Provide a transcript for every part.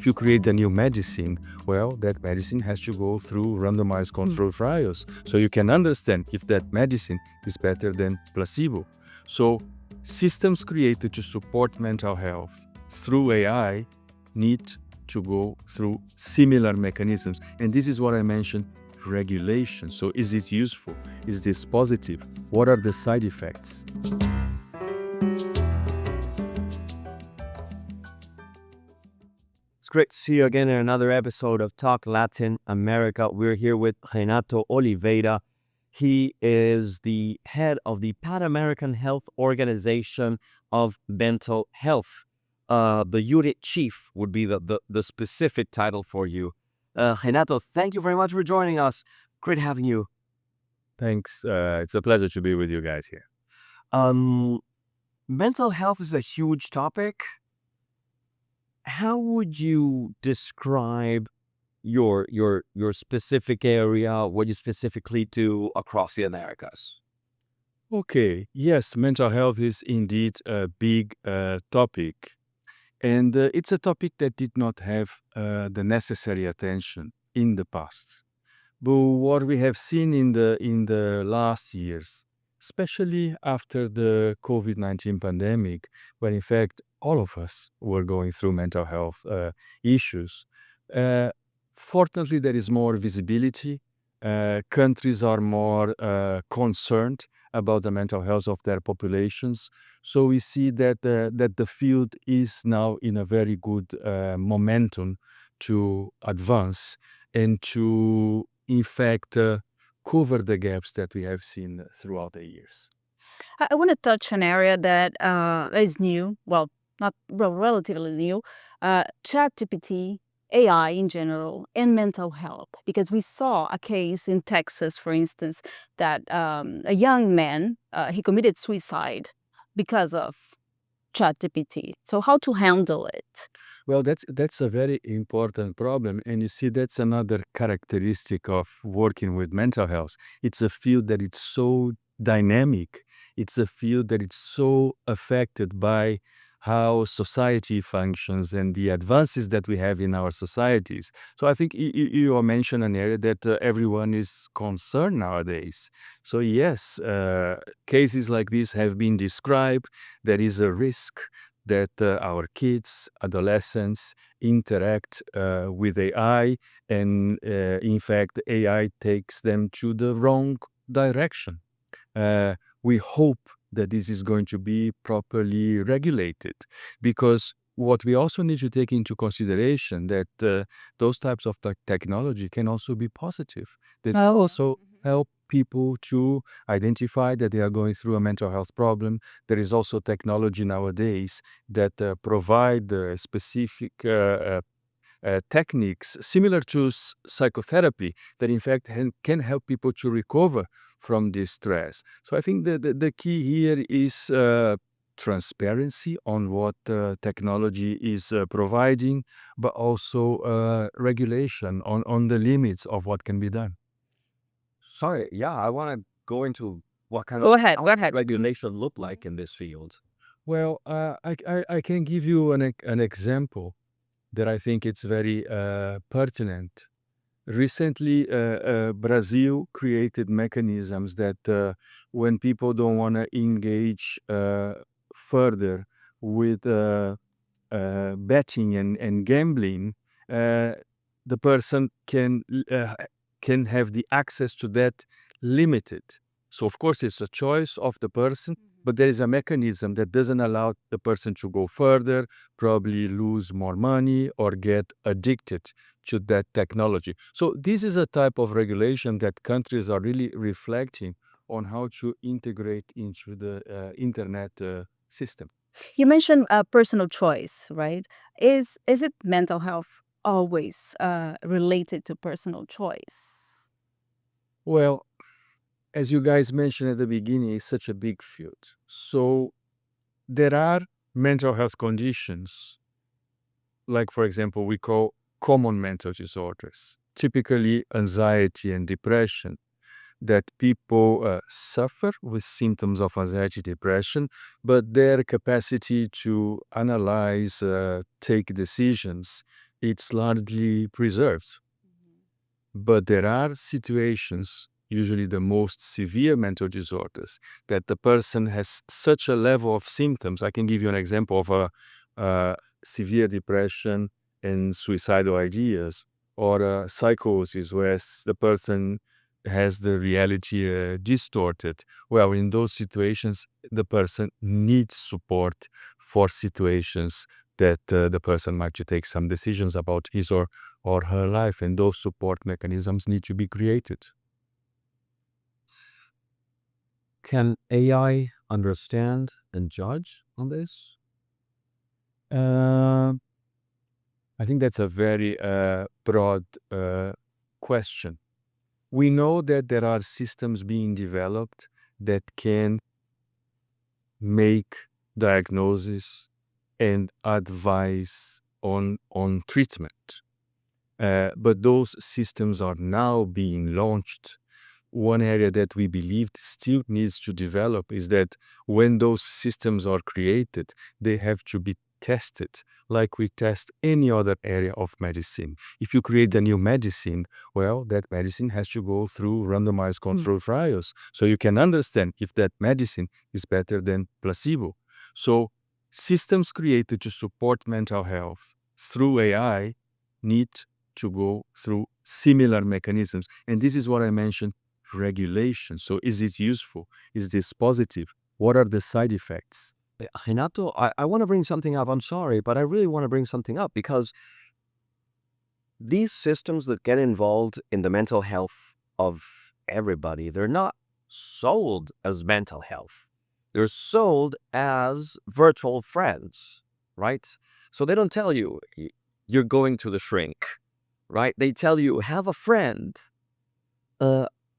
if you create a new medicine, well, that medicine has to go through randomized control trials. So you can understand if that medicine is better than placebo. So systems created to support mental health through AI need to go through similar mechanisms. And this is what I mentioned, regulation. So is it useful? Is this positive? What are the side effects? It's great to see you again in another episode of Talk Latin America. We're here with Renato Oliveira. He is the head of the Pan American Health Organization of Mental Health. The unit chief would be the specific title for you. Renato, thank you very much for joining us. Great having you. Thanks. It's a pleasure to be with you guys here. Mental health is a huge topic. How would you describe your specific area, what you specifically do across the Americas? Okay. Yes, mental health is indeed a big topic. And it's a topic that did not have the necessary attention in the past. But what we have seen in the last years, especially after the COVID-19 pandemic, when in fact all of us were going through mental health issues, fortunately there is more visibility. Countries are more concerned about the mental health of their populations. So we see that the field is now in a very good momentum to advance and to, in fact, cover the gaps that we have seen throughout the years. I want to touch an area that is new, not relatively new, ChatGPT, AI in general, and mental health. Because we saw a case in Texas, for instance, that a young man, he committed suicide because of ChatGPT. So how to handle it? Well, that's a very important problem. And you see, that's another characteristic of working with mental health. It's a field that it's so dynamic. It's a field that it's so affected by how society functions and the advances that we have in our societies. So I think you mentioned an area that everyone is concerned nowadays. So yes, cases like this have been described. There is a risk that our kids, adolescents interact with AI, and in fact, AI takes them to the wrong direction. We hope that this is going to be properly regulated, because what we also need to take into consideration that those types of technology can also be positive. They also help people to identify that they are going through a mental health problem. There is also technology nowadays that provide specific techniques similar to psychotherapy that in fact can help people to recover from this stress. So I think the key here is transparency on what technology is providing, but also regulation on the limits of what can be done. Sorry, yeah, I want to go into what kind Go of ahead. regulation look like in this field. Well, I can give you an example that I think it's very pertinent. Recently, Brazil created mechanisms that when people don't want to engage further with betting and gambling, the person can have the access to that limited. So of course it's a choice of the person, but there is a mechanism that doesn't allow the person to go further, probably lose more money or get addicted to that technology. So this is a type of regulation that countries are really reflecting on how to integrate into the internet system. You mentioned personal choice, right? Is it mental health always related to personal choice? Well, as you guys mentioned at the beginning, it's such a big field. So there are mental health conditions, like, for example, we call common mental disorders, typically anxiety and depression, that people suffer with symptoms of anxiety, depression, but their capacity to analyze, take decisions it's largely preserved. But there are situations, usually the most severe mental disorders, that the person has such a level of symptoms. I can give you an example of a severe depression and suicidal ideas, or a psychosis where the person has the reality distorted. Well, in those situations, the person needs support for situations that the person might to take some decisions about his or her life, and those support mechanisms need to be created. Can AI understand and judge on this? Uh, I think that's a very broad question. We know that there are systems being developed that can make diagnosis and advice on treatment. But those systems are now being launched. One area that we believe still needs to develop is that when those systems are created, they have to be tested like we test any other area of medicine. If you create a new medicine, well, that medicine has to go through randomized control trials so you can understand if that medicine is better than placebo. So systems created to support mental health through AI need to go through similar mechanisms. And this is what I mentioned, regulation. So is it useful? Is this positive? What are the side effects? Renato, I want to bring something up. I'm sorry, but I really want to bring something up because these systems that get involved in the mental health of everybody, they're not sold as mental health. They're sold as virtual friends, right? So they don't tell you you're going to the shrink, right? They tell you have a friend.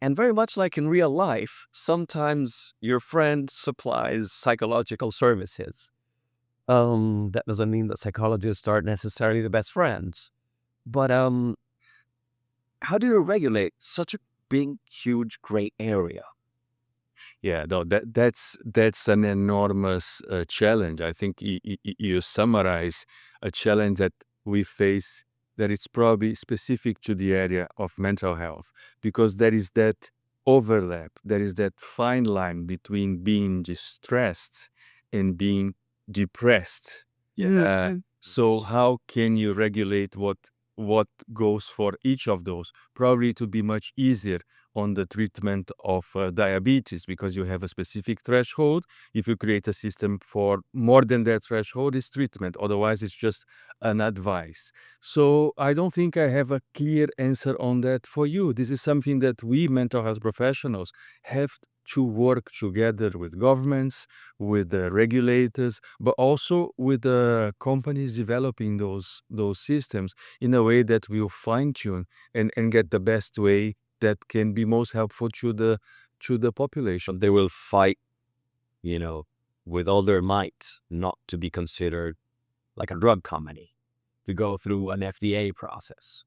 And very much like in real life, sometimes your friend supplies psychological services. That doesn't mean that psychologists aren't necessarily the best friends. But how do you regulate such a big, huge, gray area? Yeah, no, that's an enormous challenge. I think you summarize a challenge that we face that it's probably specific to the area of mental health, because there is that overlap, there is that fine line between being distressed and being depressed. So how can you regulate what goes for each of those? Probably it would be much easier on the treatment of diabetes, because you have a specific threshold. If you create a system for more than that threshold, it's treatment. Otherwise, it's just an advice. So I don't think I have a clear answer on that for you. This is something that we mental health professionals have to work together with governments, with the regulators, but also with the companies developing those systems in a way that will fine-tune and get the best way that can be most helpful to the population. They will fight, with all their might not to be considered like a drug company, to go through an FDA process.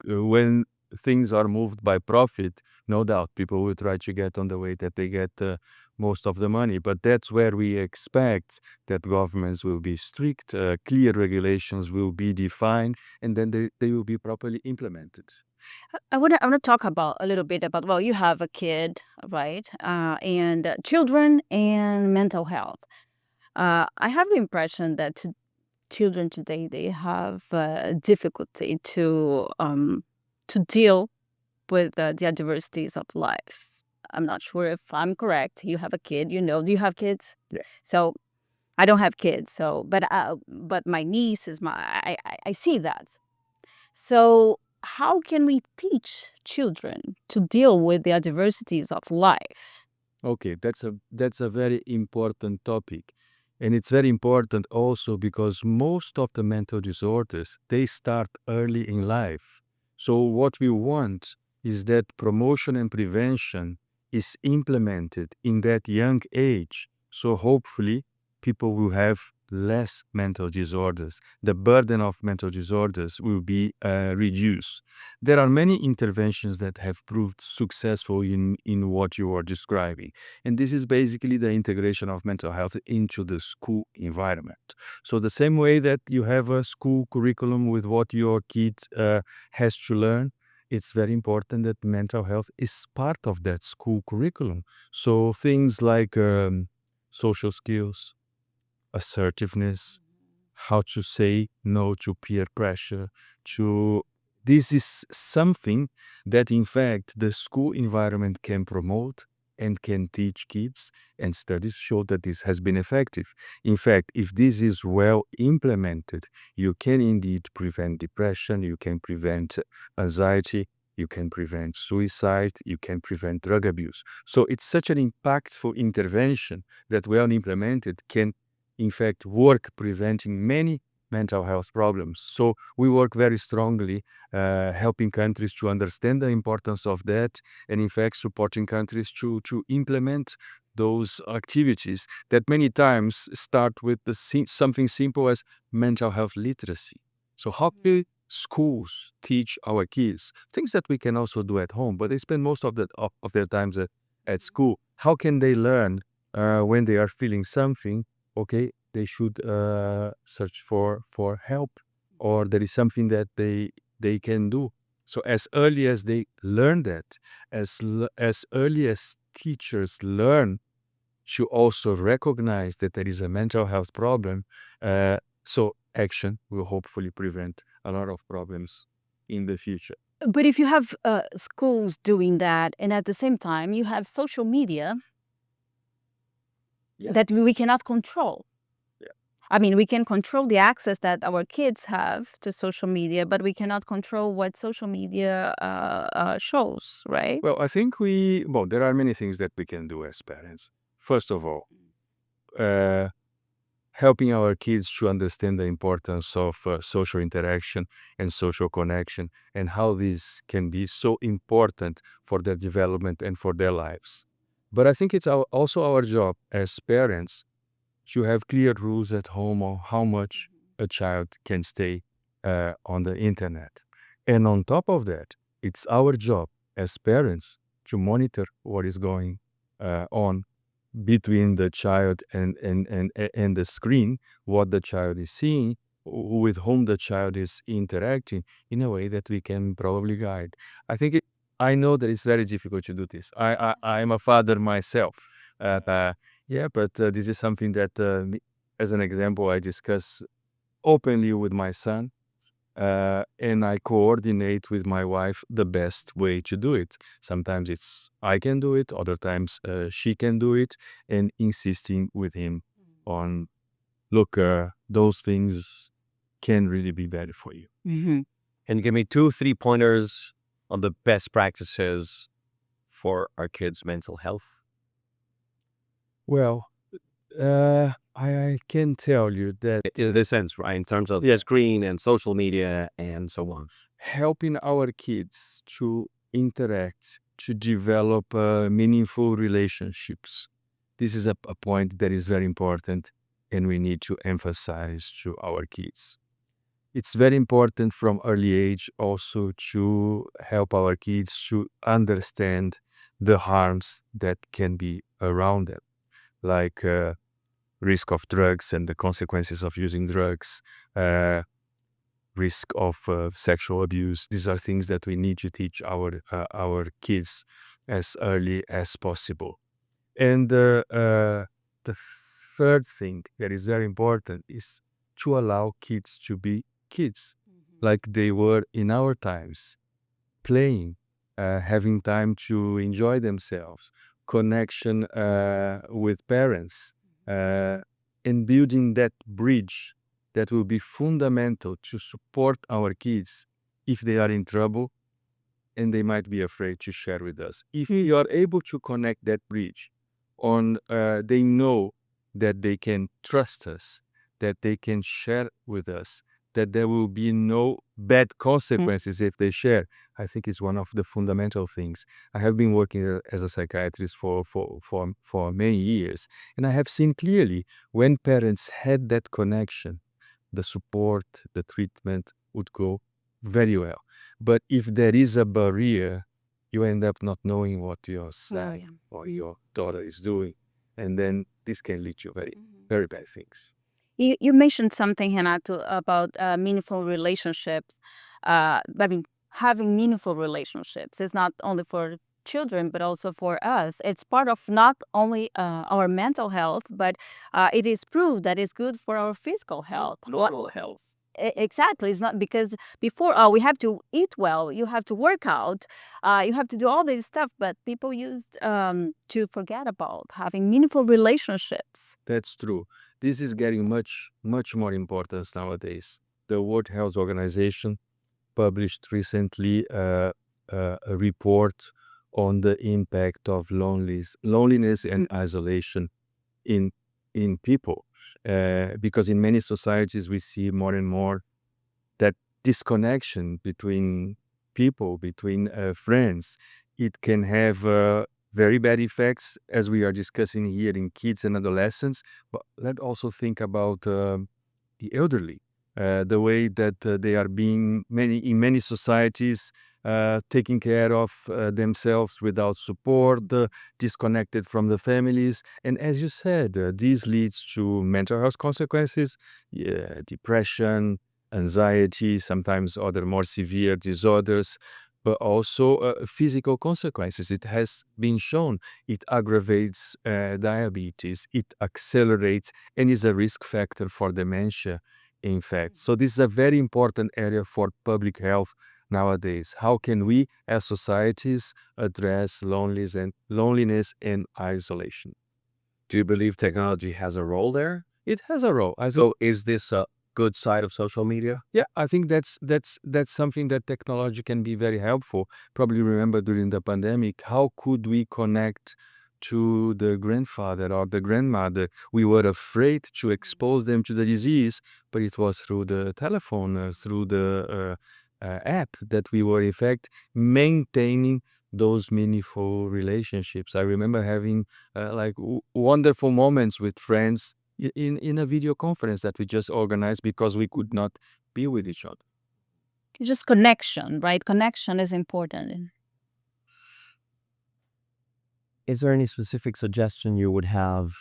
When things are moved by profit, no doubt people will try to get on the way that they get most of the money. But that's where we expect that governments will be strict, clear regulations will be defined, and then they will be properly implemented. I want to talk about a little bit about, well, you have a kid, right? And children and mental health. I have the impression that children today, they have difficulty to deal with the adversities of life. I'm not sure if I'm correct. You have a kid, do you have kids? Yeah. So I don't have kids, so but my niece is I see that. So how can we teach children to deal with the adversities of life? Okay, that's a very important topic. And it's very important also because most of the mental disorders, they start early in life. So what we want is that promotion and prevention is implemented in that young age. So hopefully people will have less mental disorders. The burden of mental disorders will be reduced. There are many interventions that have proved successful in what you are describing. And this is basically the integration of mental health into the school environment. So the same way that you have a school curriculum with what your kid has to learn, it's very important that mental health is part of that school curriculum. So things like social skills, assertiveness, how to say no to peer pressure, to this is something that in fact the school environment can promote and can teach kids, and studies show that this has been effective. In fact, if this is well implemented, you can indeed prevent depression, you can prevent anxiety, you can prevent suicide, you can prevent drug abuse. So it's such an impactful intervention that well implemented can in fact work preventing many mental health problems. So we work very strongly helping countries to understand the importance of that, and in fact supporting countries to implement those activities that many times start with something simple as mental health literacy. So how can schools teach our kids things that we can also do at home, but they spend most of their times at school? How can they learn when they are feeling something? Okay, they should search for help, or there is something that they can do. So as early as they learn that, as early as teachers learn to also recognize that there is a mental health problem, so action will hopefully prevent a lot of problems in the future. But if you have schools doing that, and at the same time you have social media that we cannot control. I mean, we can control the access that our kids have to social media, but we cannot control what social media shows, right? Well, I think there are many things that we can do as parents. First of all, helping our kids to understand the importance of social interaction and social connection, and how this can be so important for their development and for their lives. But I think it's also our job as parents to have clear rules at home on how much a child can stay on the internet. And on top of that, it's our job as parents to monitor what is going on between the child and the screen, what the child is seeing, with whom the child is interacting, in a way that we can probably guide. I know that it's very difficult to do this. I'm a father myself. But this is something that, as an example, I discuss openly with my son, and I coordinate with my wife the best way to do it. Sometimes it's I can do it, other times she can do it, and insisting with him on, look, those things can really be better for you. And give me 2-3 pointers on the best practices for our kids' mental health. Well, I can tell you that In this sense, right? In terms of screen and social media and so on. helping our kids to interact, to develop meaningful relationships. This is a point that is very important, and we need to emphasize to our kids. It's very important from early age also to help our kids to understand the harms that can be around them, like risk of drugs and the consequences of using drugs, risk of sexual abuse. These are things that we need to teach our kids as early as possible. And the third thing that is very important is to allow kids to be kids, like they were in our times, playing, having time to enjoy themselves, connection with parents, and building that bridge that will be fundamental to support our kids if they are in trouble and they might be afraid to share with us. If you are able to connect that bridge, they know that they can trust us, that they can share with us, that there will be no bad consequences if they share, I think is one of the fundamental things. I have been working as a psychiatrist for many years, and I have seen clearly when parents had that connection, the support, the treatment would go very well. But if there is a barrier, you end up not knowing what your son or your daughter is doing. And then this can lead to very bad things. You mentioned something, Renato, about meaningful relationships. I mean, having meaningful relationships is not only for children, but also for us. It's part of not only our mental health, but it is proved that it's good for our physical health. Total health. Exactly. It's not because before, we have to eat well, you have to work out, you have to do all this stuff, but people used to forget about having meaningful relationships. That's true. This is getting much more importance nowadays. The World Health Organization published recently a report on the impact of loneliness and isolation in people. Because in many societies we see more and more that disconnection between people, between friends. It can have very bad effects, as we are discussing here, in kids and adolescents. But let's also think about the elderly, the way that they are being in many societies taking care of themselves without support, disconnected from the families. And as you said, this leads to mental health consequences, depression, anxiety, sometimes other more severe disorders, but also physical consequences. It has been shown it aggravates diabetes, it accelerates, and is a risk factor for dementia, in fact. So this is a very important area for public health nowadays. How can we, as societies, address loneliness and isolation? Do you believe technology has a role there? It has a role. So is this a good side of social media? Yeah, I think that's something that technology can be very helpful. Probably remember during the pandemic, how could we connect to the grandfather or the grandmother? We were afraid to expose them to the disease, but it was through the telephone, through the app that we were in fact maintaining those meaningful relationships. I remember having wonderful moments with friends in a video conference that we just organized because we could not be with each other. Just connection, right? Connection is important. Is there any specific suggestion you would have?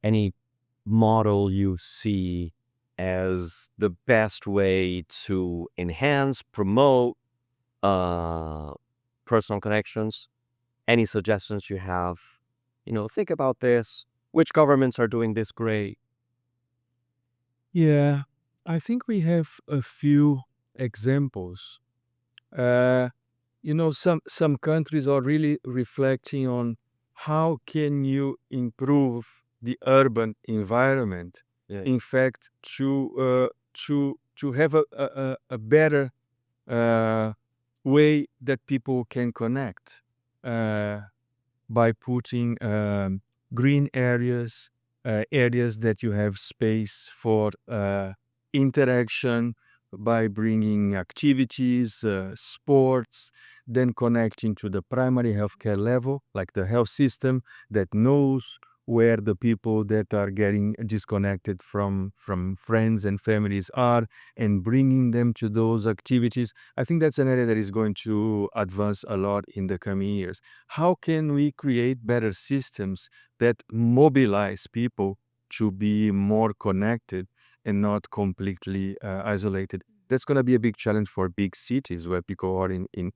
Any model you see as the best way to enhance, promote personal connections? Any suggestions you have? Think about this. Which governments are doing this great? Yeah, I think we have a few examples. Some countries are really reflecting on how can you improve the urban environment. Yeah. In fact, to have a better way that people can connect by putting green areas, areas that you have space for interaction, by bringing activities, sports, then connecting to the primary healthcare level, like the health system that knows where the people that are getting disconnected from friends and families are, and bringing them to those activities. I think that's an area that is going to advance a lot in the coming years. How can we create better systems that mobilize people to be more connected and not completely isolated? That's going to be a big challenge for big cities where people are in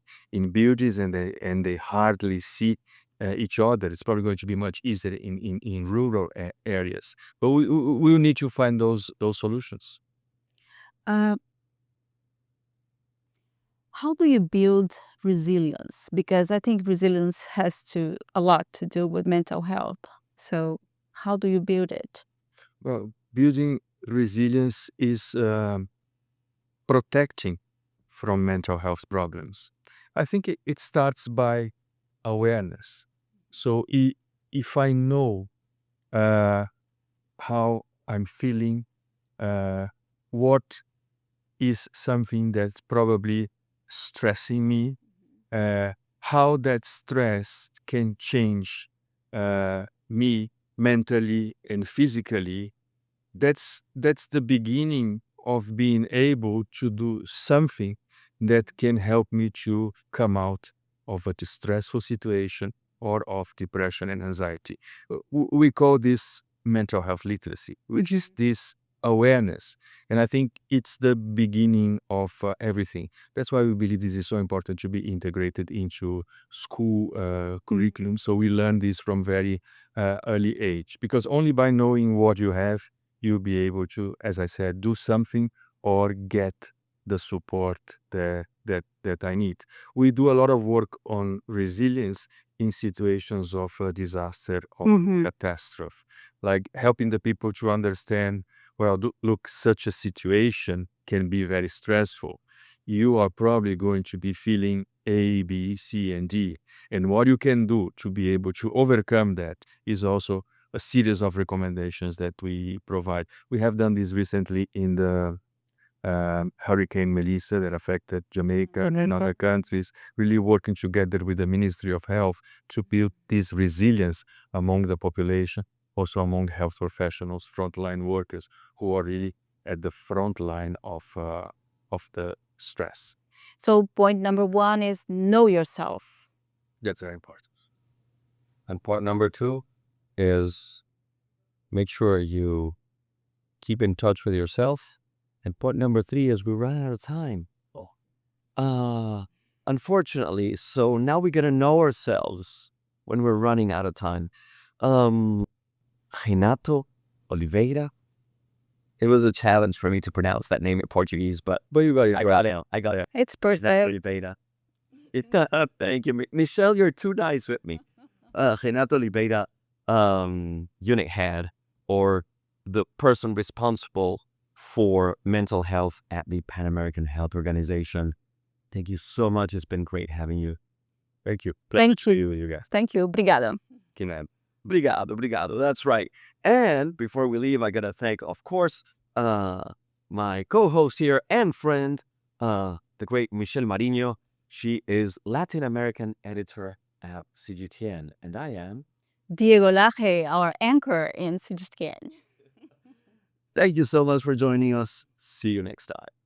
buildings and they hardly see each other. It's probably going to be much easier in rural areas. But we'll need to find those solutions. How do you build resilience? Because I think resilience has a lot to do with mental health. So how do you build it? Well, building resilience is protecting from mental health problems. I think it starts by awareness. So if I know how I'm feeling, what is something that's probably stressing me, how that stress can change me mentally and physically. That's the beginning of being able to do something that can help me to come out of a stressful situation or of depression and anxiety. We call this mental health literacy, which is this awareness. And I think it's the beginning of everything. That's why we believe this is so important to be integrated into school curriculum. So we learn this from very early age, because only by knowing what you have, you'll be able to, as I said, do something or get the support that I need. We do a lot of work on resilience in situations of disaster or catastrophe, like helping the people to understand, well, look, such a situation can be very stressful. You are probably going to be feeling A, B, C, and D. And what you can do to be able to overcome that is also a series of recommendations that we provide. We have done this recently in the Hurricane Melissa that affected Jamaica and other countries, really working together with the Ministry of Health to build this resilience among the population, also among health professionals, frontline workers who are really at the front line of the stress. So point number 1 is know yourself. That's very important. And point number 2 is make sure you keep in touch with yourself. And point number 3 is we run out of time. Unfortunately, so now we gotta know ourselves when we're running out of time. Renato Oliveira. It was a challenge for me to pronounce that name in Portuguese, but you got it. I got it. It's Renato perfect. Oliveira. Thank you. Michelle, you're too nice with me. Renato Oliveira, unit head, or the person responsible for mental health at the Pan American Health Organization. Thank you so much. It's been great having you. Thank you. Thank Pleasure you guys. Thank you. Obrigada. Okay, man. Obrigado. That's right. And before we leave, I gotta thank, of course, my co-host here and friend, the great Michelle Marinho. She is Latin American editor at CGTN, and I am. Diego Laje, our anchor in CGTN. Thank you so much for joining us. See you next time.